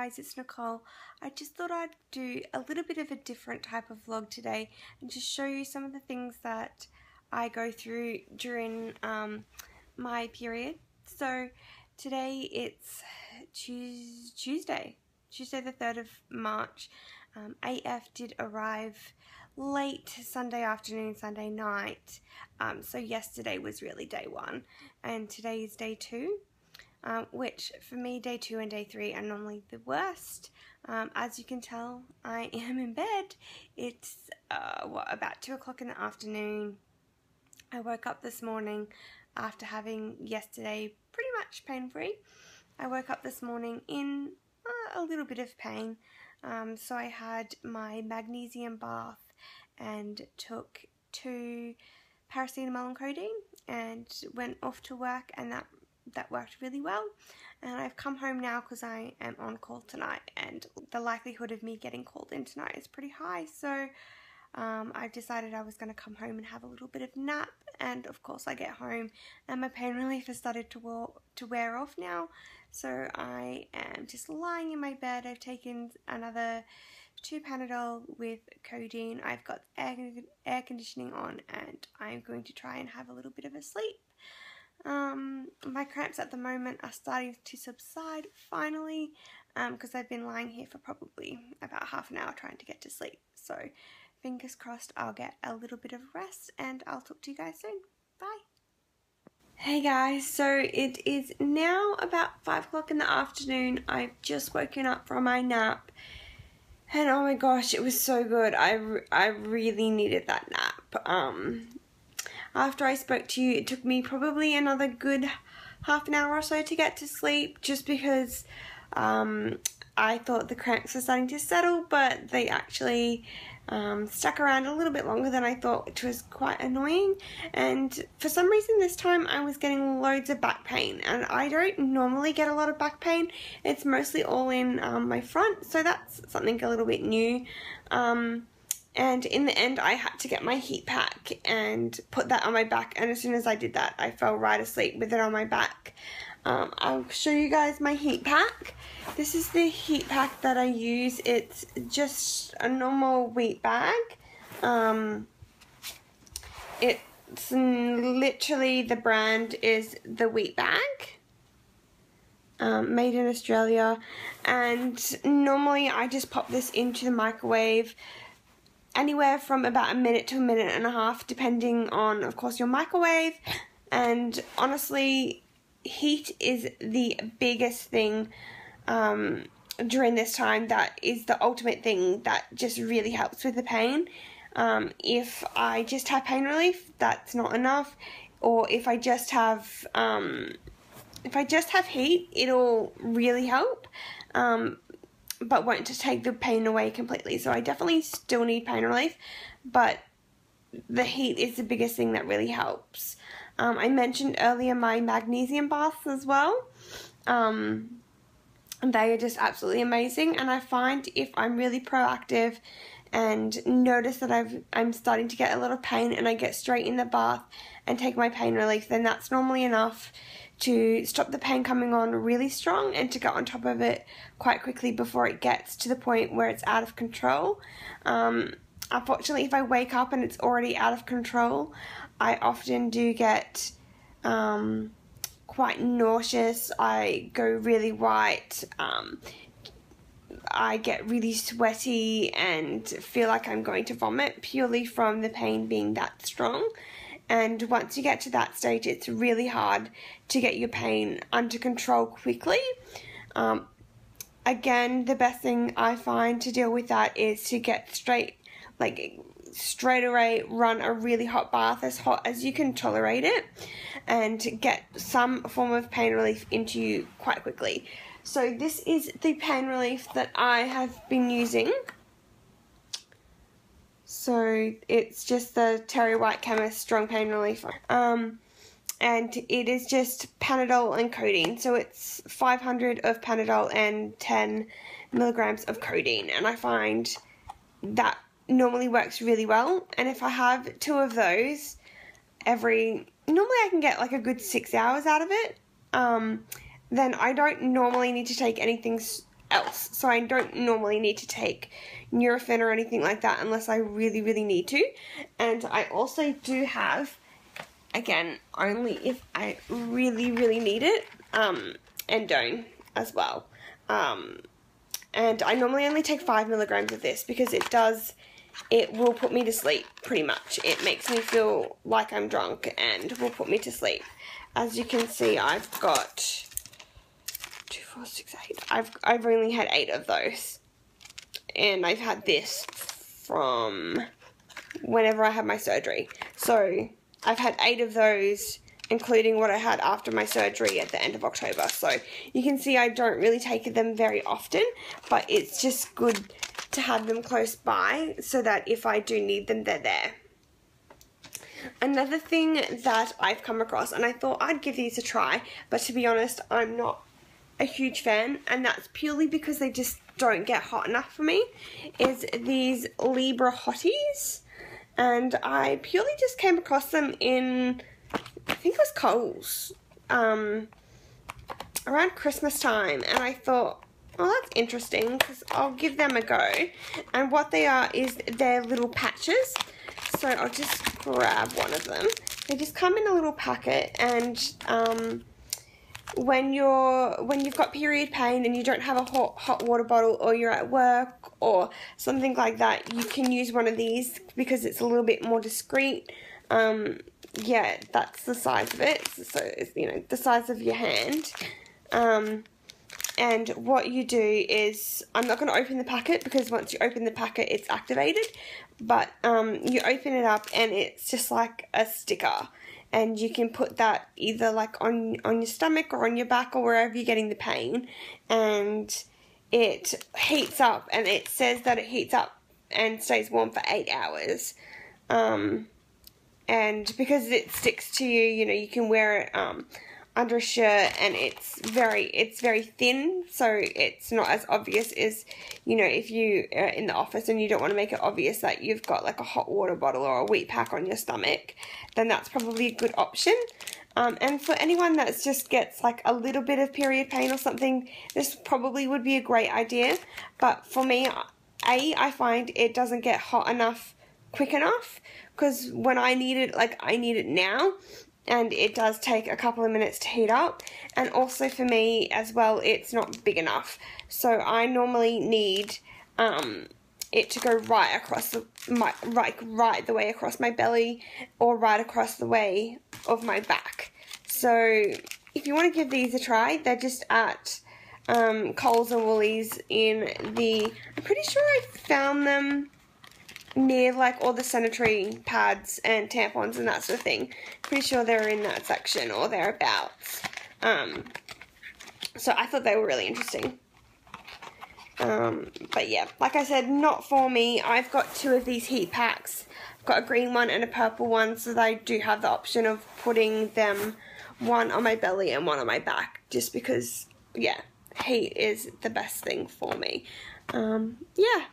guys, it's Nicole. I just thought I'd do a little bit of a different type of vlog today and just show you some of the things that I go through during my period. So today it's Tuesday the 3rd of March. AF did arrive late Sunday afternoon, Sunday night. So yesterday was really day 1 and today is day 2. Which for me, day 2 and day 3 are normally the worst. As you can tell, I am in bed. It's about 2 o'clock in the afternoon. I woke up this morning after having yesterday pretty much pain-free. I woke up this morning in a little bit of pain. So I had my magnesium bath and took 2 paracetamol and codeine and went off to work, and that worked really well. And I've come home now because I am on call tonight, and the likelihood of me getting called in tonight is pretty high. So I've decided I was going to come home and have a little bit of nap, and of course I get home and my pain relief has started to wear off now. So I am just lying in my bed. I've taken another 2 Panadol with codeine. I've got air conditioning on, and I'm going to try and have a little bit of a sleep. My cramps at the moment are starting to subside finally, because I've been lying here for probably about half an hour trying to get to sleep. So fingers crossed I'll get a little bit of rest, and I'll talk to you guys soon. Bye. Hey guys, so it is now about 5 o'clock in the afternoon. I've just woken up from my nap, and oh my gosh, it was so good. I really needed that nap. After I spoke to you, it took me probably another good half an hour or so to get to sleep, just because I thought the cramps were starting to settle, but they actually stuck around a little bit longer than I thought, which was quite annoying. And for some reason this time I was getting loads of back pain, and I don't normally get a lot of back pain. It's mostly all in my front, so that's something a little bit new. And in the end, I had to get my heat pack and put that on my back. And as soon as I did that, I fell right asleep with it on my back. I'll show you guys my heat pack. This is the heat pack that I use. It's just a normal wheat bag. It's literally, the brand is the wheat bag. Made in Australia. And normally I just pop this into the microwave anywhere from about a minute to a minute and a half, depending on, of course, your microwave. And honestly, heat is the biggest thing during this time. That is the ultimate thing that just really helps with the pain. If I just have pain relief, that's not enough. Or if I just have heat, it'll really help. But won't just take the pain away completely. So I definitely still need pain relief, but the heat is the biggest thing that really helps. I mentioned earlier my magnesium baths as well. They are just absolutely amazing, and I find if I'm really proactive and notice that I'm starting to get a lot of pain, and I get straight in the bath and take my pain relief, then that's normally enough to stop the pain coming on really strong and to get on top of it quite quickly before it gets to the point where it's out of control. Unfortunately, if I wake up and it's already out of control, I often do get quite nauseous. I go really white. I get really sweaty and feel like I'm going to vomit, purely from the pain being that strong. And once you get to that stage, it's really hard to get your pain under control quickly. Again, the best thing I find to deal with that is to get straight away run a really hot bath, as hot as you can tolerate it, and get some form of pain relief into you quite quickly. So this is the pain relief that I have been using. So it's just the Terry White Chemist Strong Pain Relief. And it is just Panadol and codeine. So it's 500 of Panadol and 10 milligrams of codeine. And I find that normally works really well. And if I have 2 of those normally I can get like a good 6 hours out of it. Then I don't normally need to take anything else. So I don't normally need to take Nurofen or anything like that unless I really, really need to. And I also do have, again, only if I really, really need it, endone as well. And I normally only take 5 milligrams of this because it will put me to sleep pretty much. It makes me feel like I'm drunk and will put me to sleep. As you can see, I've got 2, 4, 6, 8. I've only had 8 of those. And I've had this from whenever I had my surgery. So I've had 8 of those, including what I had after my surgery at the end of October. So you can see I don't really take them very often, but it's just good to have them close by so that if I do need them, they're there. Another thing that I've come across, and I thought I'd give these a try, but to be honest, I'm not a huge fan, and that's purely because they just don't get hot enough for me, is these Libra Hotties. And I purely just came across them in, I think it was Kohl's, around Christmas time, and I thought, oh, that's interesting, because I'll give them a go. And what they are is they're little patches. So I'll just grab one of them. They just come in a little packet, and when you've got period pain and you don't have a hot water bottle, or you're at work or something like that, you can use one of these because it's a little bit more discreet. Yeah, that's the size of it. So it's, you know, the size of your hand. And what you do is, I'm not going to open the packet because once you open the packet it's activated, but you open it up and it's just like a sticker, and you can put that either like on your stomach or on your back or wherever you're getting the pain, and it heats up, and it says that it heats up and stays warm for 8 hours. And because it sticks to you, you know, you can wear it under a shirt, and it's very thin, so it's not as obvious as, you know, if you are in the office and you don't want to make it obvious that you've got like a hot water bottle or a wheat pack on your stomach, then that's probably a good option. And for anyone that just gets like a little bit of period pain or something, this probably would be a great idea. But for me, I find it doesn't get hot enough quick enough, because when I need it, like I need it now, and it does take a couple of minutes to heat up. And also for me as well, it's not big enough. So I normally need it to go right across right the way across my belly, or right across the way of my back. So if you want to give these a try, they're just at Kohl's and Woolies in the, I'm pretty sure I found them near like all the sanitary pads and tampons and that sort of thing. Pretty sure they're in that section or thereabouts. So I thought they were really interesting. But yeah, like I said, not for me. I've got 2 of these heat packs. I've got a green one and a purple one, so I do have the option of putting them, one on my belly and one on my back, just because, yeah, heat is the best thing for me. Yeah.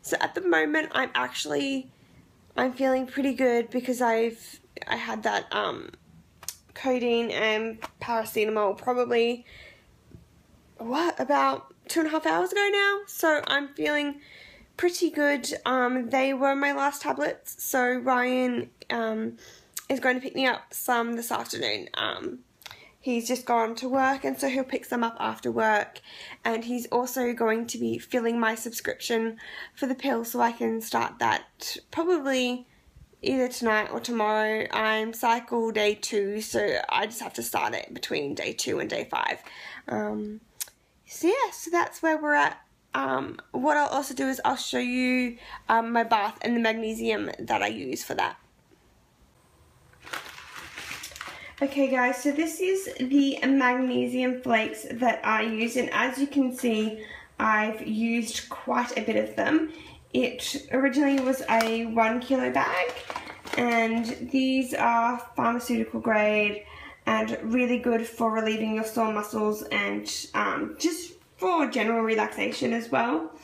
So at the moment, I'm feeling pretty good because I had that codeine and paracetamol probably, about 2.5 hours ago now. So I'm feeling pretty good. They were my last tablets, so Ryan is going to pick me up some this afternoon. He's just gone to work, and so he'll pick some up after work, and he's also going to be filling my subscription for the pill so I can start that probably either tonight or tomorrow. I'm cycle day 2, so I just have to start it between day 2 and day 5. So yeah, so that's where we're at. What I'll also do is I'll show you my bath and the magnesium that I use for that. Okay guys, so this is the magnesium flakes that I use, and as you can see, I've used quite a bit of them. It originally was a 1 kilo bag, and these are pharmaceutical grade and really good for relieving your sore muscles and just for general relaxation as well.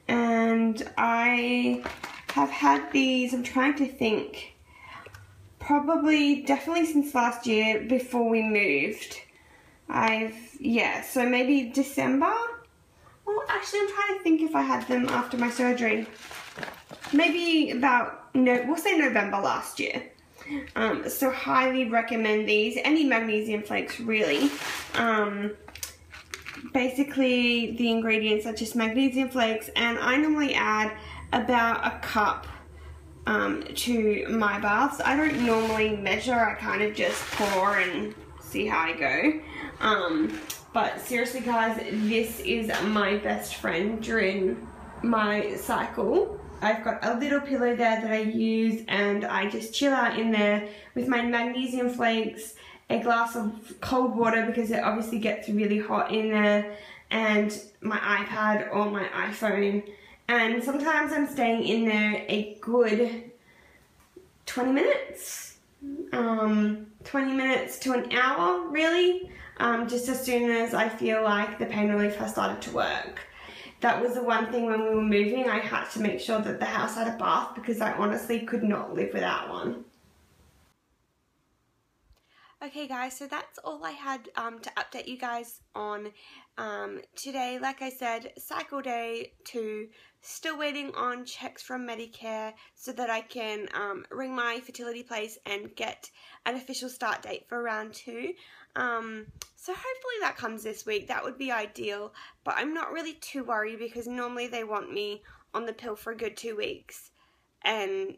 And I have had these, I'm trying to think, definitely since last year before we moved. So maybe December Well, actually, I'm trying to think if I had them after my surgery. Maybe about, we'll say November last year. So highly recommend these. Any magnesium flakes, really. Basically, the ingredients are just magnesium flakes, and I normally add about a cup to my baths. I don't normally measure, I kind of just pour and see how I go. But seriously guys, this is my best friend during my cycle. I've got a little pillow there that I use, and I just chill out in there with my magnesium flakes, a glass of cold water because it obviously gets really hot in there, and my iPad or my iPhone. And sometimes I'm staying in there a good 20 minutes. 20 minutes to an hour, really. Just as soon as I feel like the pain relief has started to work. That was the one thing when we were moving, I had to make sure that the house had a bath because I honestly could not live without one. Okay guys, so that's all I had to update you guys on today. Like I said, cycle day 2, still waiting on checks from Medicare so that I can ring my fertility place and get an official start date for round 2. So hopefully that comes this week. That would be ideal, but I'm not really too worried because normally they want me on the pill for a good 2 weeks. And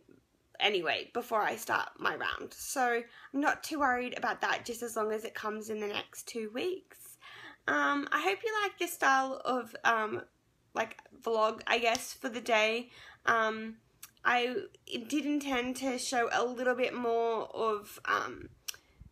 anyway, before I start my round. So I'm not too worried about that, just as long as it comes in the next 2 weeks. I hope you like this style of like vlog, I guess, for the day. I did intend to show a little bit more of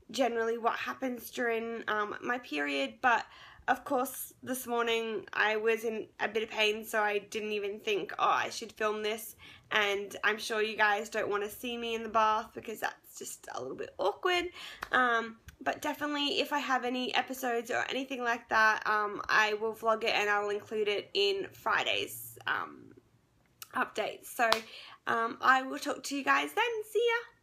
generally what happens during my period, but of course this morning I was in a bit of pain, so I didn't even think, oh, I should film this, and I'm sure you guys don't want to see me in the bath because that's just a little bit awkward. But definitely if I have any episodes or anything like that, I will vlog it and I'll include it in Friday's updates. So I will talk to you guys then. See ya!